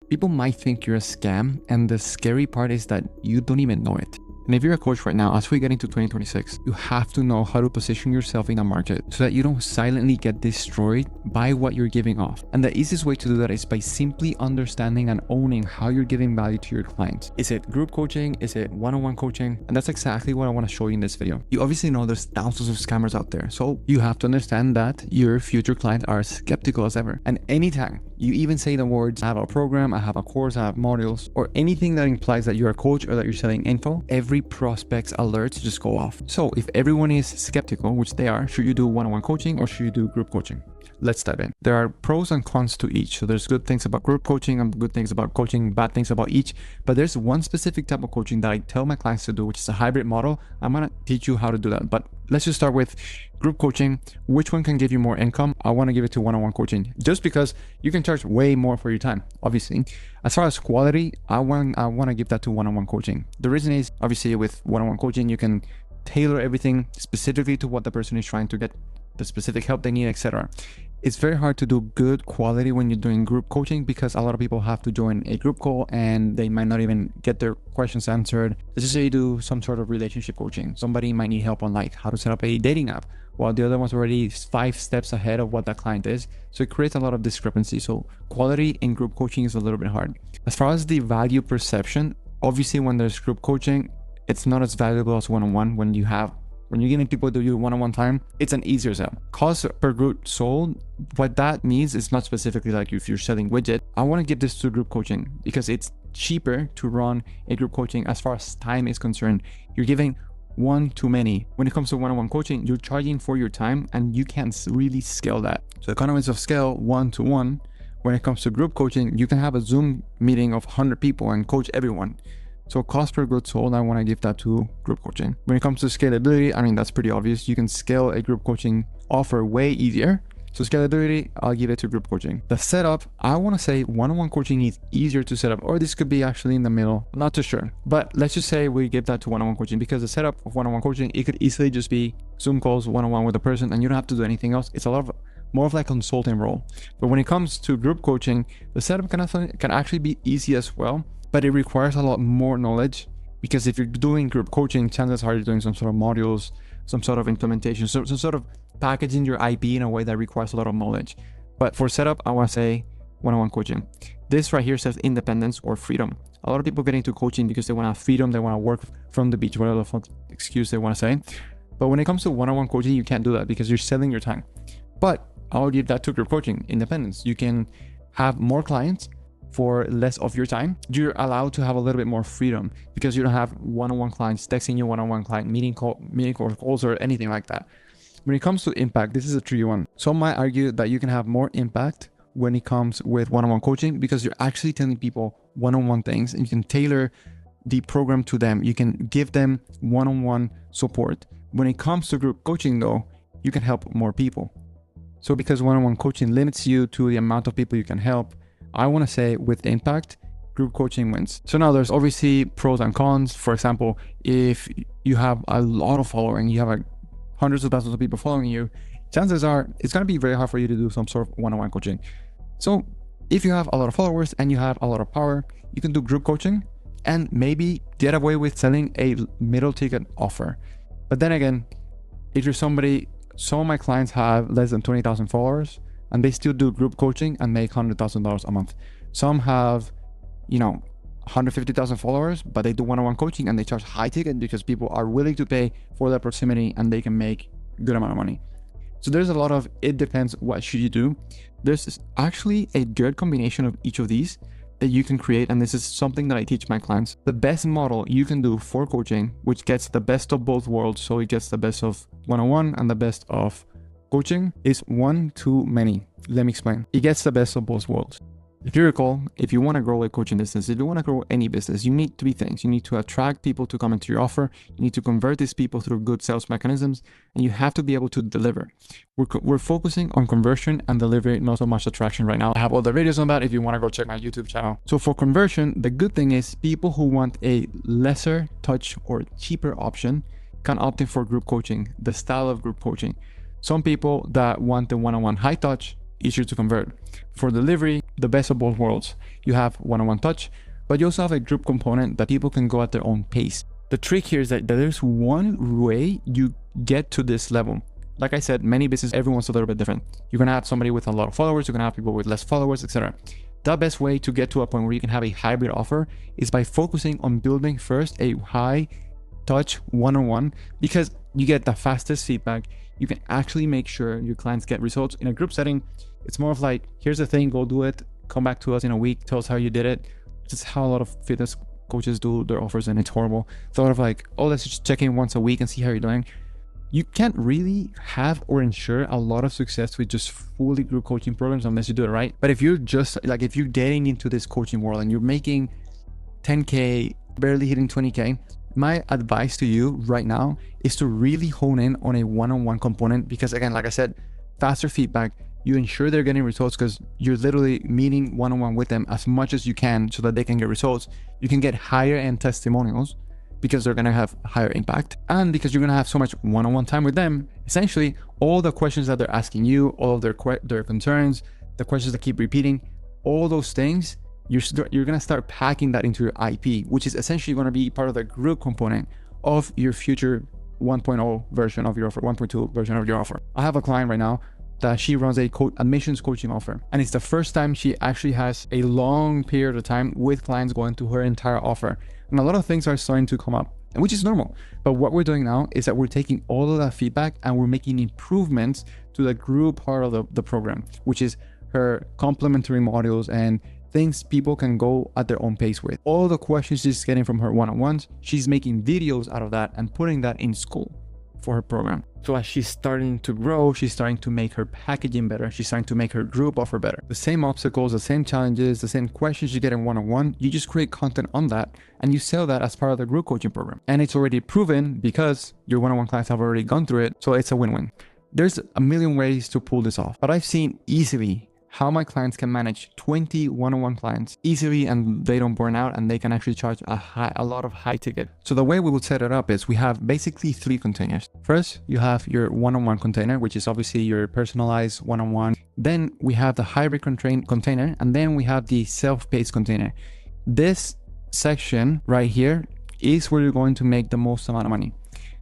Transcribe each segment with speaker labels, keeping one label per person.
Speaker 1: People might think you're a scam, and the scary part is that you don't even know it. And if you're a coach right now, as we get into 2026, you have to know how to position yourself in a market so that you don't silently get destroyed by what you're giving off. And the easiest way to do that is by simply understanding and owning how you're giving value to your clients. Is it group coaching? Is it one-on-one coaching? And that's exactly what I want to show you in this video. You obviously know there's thousands of scammers out there, so you have to understand that your future clients are skeptical as ever. And anytime you even say the words, I have a program, I have a course, I have modules, or anything that implies that you're a coach or that you're selling info, every prospect's alerts just go off. So if everyone is skeptical, which they are, should you do one-on-one coaching or should you do group coaching? Let's dive in. There are pros and cons to each. So there's good things about group coaching and good things about coaching, bad things about each. But there's one specific type of coaching that I tell my clients to do, which is a hybrid model. I'm going to teach you how to do that. But let's just start with group coaching. Which one can give you more income? I want to give it to one-on-one coaching just because you can charge way more for your time, obviously. As far as quality, I want to give that to one-on-one coaching. The reason is, obviously, with one-on-one coaching, you can tailor everything specifically to what the person is trying to get, the specific help they need, etc. It's very hard to do good quality when you're doing group coaching because a lot of people have to join a group call and they might not even get their questions answered. Let's just say you do some sort of relationship coaching. Somebody might need help on like how to set up a dating app, while the other one's already 5 steps ahead of what that client is. So it creates a lot of discrepancy. So quality in group coaching is a little bit hard. As far as the value perception, obviously when there's group coaching, it's not as valuable as one-on-one. When you're getting people to do one-on-one time, it's an easier sell. Cost per group sold, what that means is not specifically like if you're selling widget. I want to give this to group coaching because it's cheaper to run a group coaching as far as time is concerned. You're giving one too many. When it comes to one-on-one coaching, you're charging for your time and you can't really scale that. So economies of scale 1-to-1. When it comes to group coaching, you can have a Zoom meeting of 100 people and coach everyone. So cost per good sold, I want to give that to group coaching. When it comes to scalability, I mean, that's pretty obvious. You can scale a group coaching offer way easier. So scalability, I'll give it to group coaching. The setup, I want to say one-on-one coaching is easier to set up, or this could be actually in the middle. I'm not too sure. But let's just say we give that to one-on-one coaching because the setup of one-on-one coaching, it could easily just be Zoom calls one-on-one with a person and you don't have to do anything else. It's a lot of more of like a consulting role. But when it comes to group coaching, the setup can actually be easy as well. But it requires a lot more knowledge because if you're doing group coaching, chances are you're doing some sort of modules, some sort of implementation, so some sort of packaging your IP in a way that requires a lot of knowledge. But for setup, I want to say one-on-one coaching. This right here says independence or freedom. A lot of people get into coaching because they want to have freedom, they want to work from the beach, whatever the fuck excuse they want to say. But when it comes to one-on-one coaching, you can't do that because you're selling your time. But I'll give that to group coaching, independence. You can have more clients for less of your time. You're allowed to have a little bit more freedom because you don't have one-on-one clients texting you, one-on-one client meeting calls or anything like that. When it comes to impact, this is a tricky one. Some might argue that you can have more impact when it comes with one-on-one coaching because you're actually telling people one-on-one things and you can tailor the program to them. You can give them one-on-one support. When it comes to group coaching though, you can help more people. So because one-on-one coaching limits you to the amount of people you can help, I want to say with impact, group coaching wins. So now there's obviously pros and cons. For example, if you have a lot of following, you have like hundreds of thousands of people following you, chances are it's going to be very hard for you to do some sort of one-on-one coaching. So if you have a lot of followers and you have a lot of power, you can do group coaching and maybe get away with selling a middle ticket offer. But then again, if you're somebody, some of my clients have less than 20,000 followers and they still do group coaching and make $100,000 a month. Some have, 150,000 followers, but they do one-on-one coaching and they charge high ticket because people are willing to pay for that proximity and they can make a good amount of money. So there's a lot of, it depends what should you do. There's actually a good combination of each of these that you can create. And this is something that I teach my clients. The best model you can do for coaching, which gets the best of both worlds. So it gets the best of one-on-one and the best of coaching is one too many. Let me explain. It gets the best of both worlds. If you recall, if you want to grow a coaching business, if you want to grow any business, you need 3 things. You need to attract people to come into your offer. You need to convert these people through good sales mechanisms, and you have to be able to deliver. We're focusing on conversion and delivery, not so much attraction right now. I have other videos on that if you want to go check my YouTube channel. So for conversion, the good thing is people who want a lesser touch or cheaper option can opt in for group coaching, the style of group coaching. Some people that want the one-on-one high touch easier to convert. For delivery, the best of both worlds. You have one-on-one touch, but you also have a group component that people can go at their own pace. The trick here is that there's one way you get to this level. Like I said, many businesses, everyone's a little bit different. You're gonna have somebody with a lot of followers, you're gonna have people with less followers, etc. The best way to get to a point where you can have a hybrid offer is by focusing on building first a high touch one-on-one, because you get the fastest feedback. You can actually make sure your clients get results. In a group setting, it's more of like, here's the thing, go do it, come back to us in a week, tell us how you did it. This is how a lot of fitness coaches do their offers, and it's horrible. It's a lot of like, oh, let's just check in once a week and see how you're doing. You can't really have or ensure a lot of success with just fully group coaching programs unless you do it right. But if you're just like, if you're getting into this coaching world and you're making 10K, barely hitting 20K, my advice to you right now is to really hone in on a one-on-one component, because again, like I said, faster feedback, you ensure they're getting results because you're literally meeting one-on-one with them as much as you can so that they can get results. You can get higher end testimonials because they're going to have higher impact, and because you're going to have so much one-on-one time with them. Essentially, all the questions that they're asking you, all of their concerns, the questions that keep repeating, all those things, you're going to start packing that into your IP, which is essentially going to be part of the group component of your future 1.0 version of your offer, 1.2 version of your offer. I have a client right now that she runs a admissions coaching offer, and it's the first time she actually has a long period of time with clients going through her entire offer. And a lot of things are starting to come up, and which is normal. But what we're doing now is that we're taking all of that feedback and we're making improvements to the group part of the program, which is her complementary modules and things people can go at their own pace with. All the questions she's getting from her one-on-ones, she's making videos out of that and putting that in school for her program. So as she's starting to grow, she's starting to make her packaging better. She's starting to make her group offer better. The same obstacles, the same challenges, the same questions you get in one-on-one, you just create content on that and you sell that as part of the group coaching program. And it's already proven because your one-on-one clients have already gone through it. So it's a win-win. There's a million ways to pull this off, but I've seen easily how my clients can manage 20 one-on-one clients easily, and they don't burn out, and they can actually charge a lot of high ticket. So the way we would set it up is we have basically 3 containers. First, you have your one-on-one container, which is obviously your personalized one-on-one. Then we have the hybrid container, and then we have the self-paced container. This section right here is where you're going to make the most amount of money.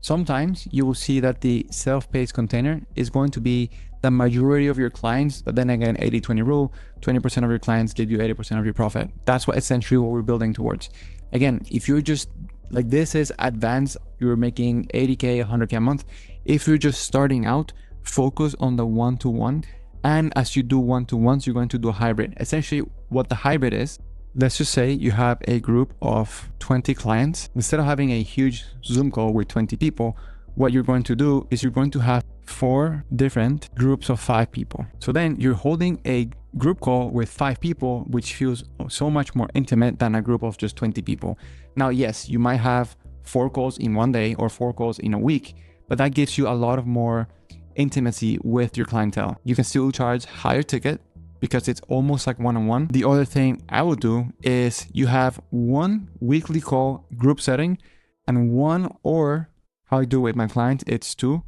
Speaker 1: Sometimes you will see that the self-paced container is going to be the majority of your clients, but then again, 80-20 rule, 20% of your clients give you 80% of your profit. That's what essentially what we're building towards. Again, if you're just like, this is advanced, you're making 80K, 100K a month. If you're just starting out, focus on the one-to-one. And as you do one-to-ones, you're going to do a hybrid. Essentially what the hybrid is, let's just say you have a group of 20 clients. Instead of having a huge Zoom call with 20 people, what you're going to do is you're going to have 4 different groups of 5 people. So then you're holding a group call with 5 people, which feels so much more intimate than a group of just 20 people. Now, yes, you might have 4 calls in one day or 4 calls in a week, but that gives you a lot of more intimacy with your clientele. You can still charge higher ticket because it's almost like one-on-one. The other thing I would do is you have 1 weekly call group setting and 1, or how I do with my clients, it's 2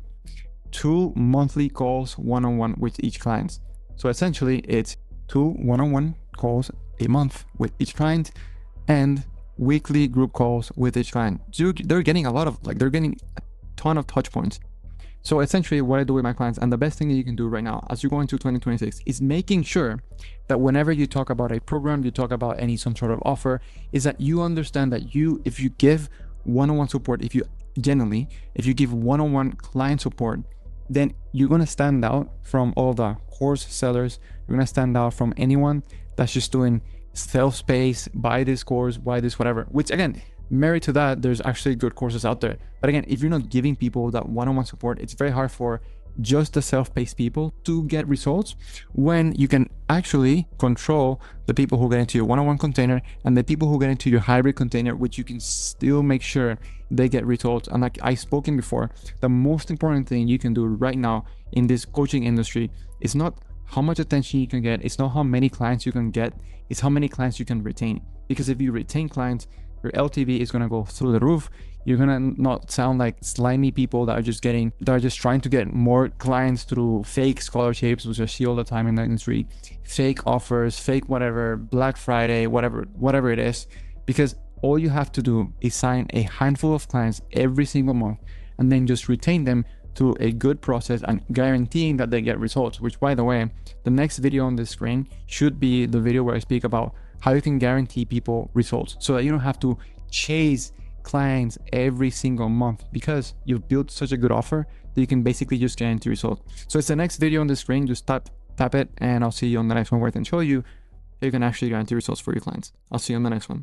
Speaker 1: monthly calls one-on-one with each client. So essentially it's 2 one-on-one calls a month with each client and weekly group calls with each client. So they're getting a lot of, they're getting a ton of touch points. So essentially what I do with my clients, and the best thing that you can do right now as you go into 2026, is making sure that whenever you talk about a program, you talk about some sort of offer, is that you understand that if you give one-on-one support, if you give one-on-one client support, then you're going to stand out from all the course sellers. You're going to stand out from anyone that's just doing self-paced, buy this course, buy this, whatever, which again, married to that, there's actually good courses out there. But again, if you're not giving people that one-on-one support, it's very hard for just the self-paced people to get results, when you can actually control the people who get into your one-on-one container and the people who get into your hybrid container, which you can still make sure they get results. And like I spoken before, the most important thing you can do right now in this coaching industry is not how much attention you can get, it's not how many clients you can get, it's how many clients you can retain. Because if you retain clients, Your LTV is going to go through the roof. You're going to not sound like slimy people that are just trying to get more clients through fake scholarships, which I see all the time in the industry, fake offers, fake whatever, Black Friday, whatever it is, because all you have to do is sign a handful of clients every single month and then just retain them to a good process and guaranteeing that they get results, which, by the way, the next video on the screen should be the video where I speak about how you can guarantee people results so that you don't have to chase clients every single month, because you've built such a good offer that you can basically just guarantee results. So it's the next video on the screen. Just tap it, and I'll see you on the next one where I can show you how you can actually guarantee results for your clients. I'll see you on the next one.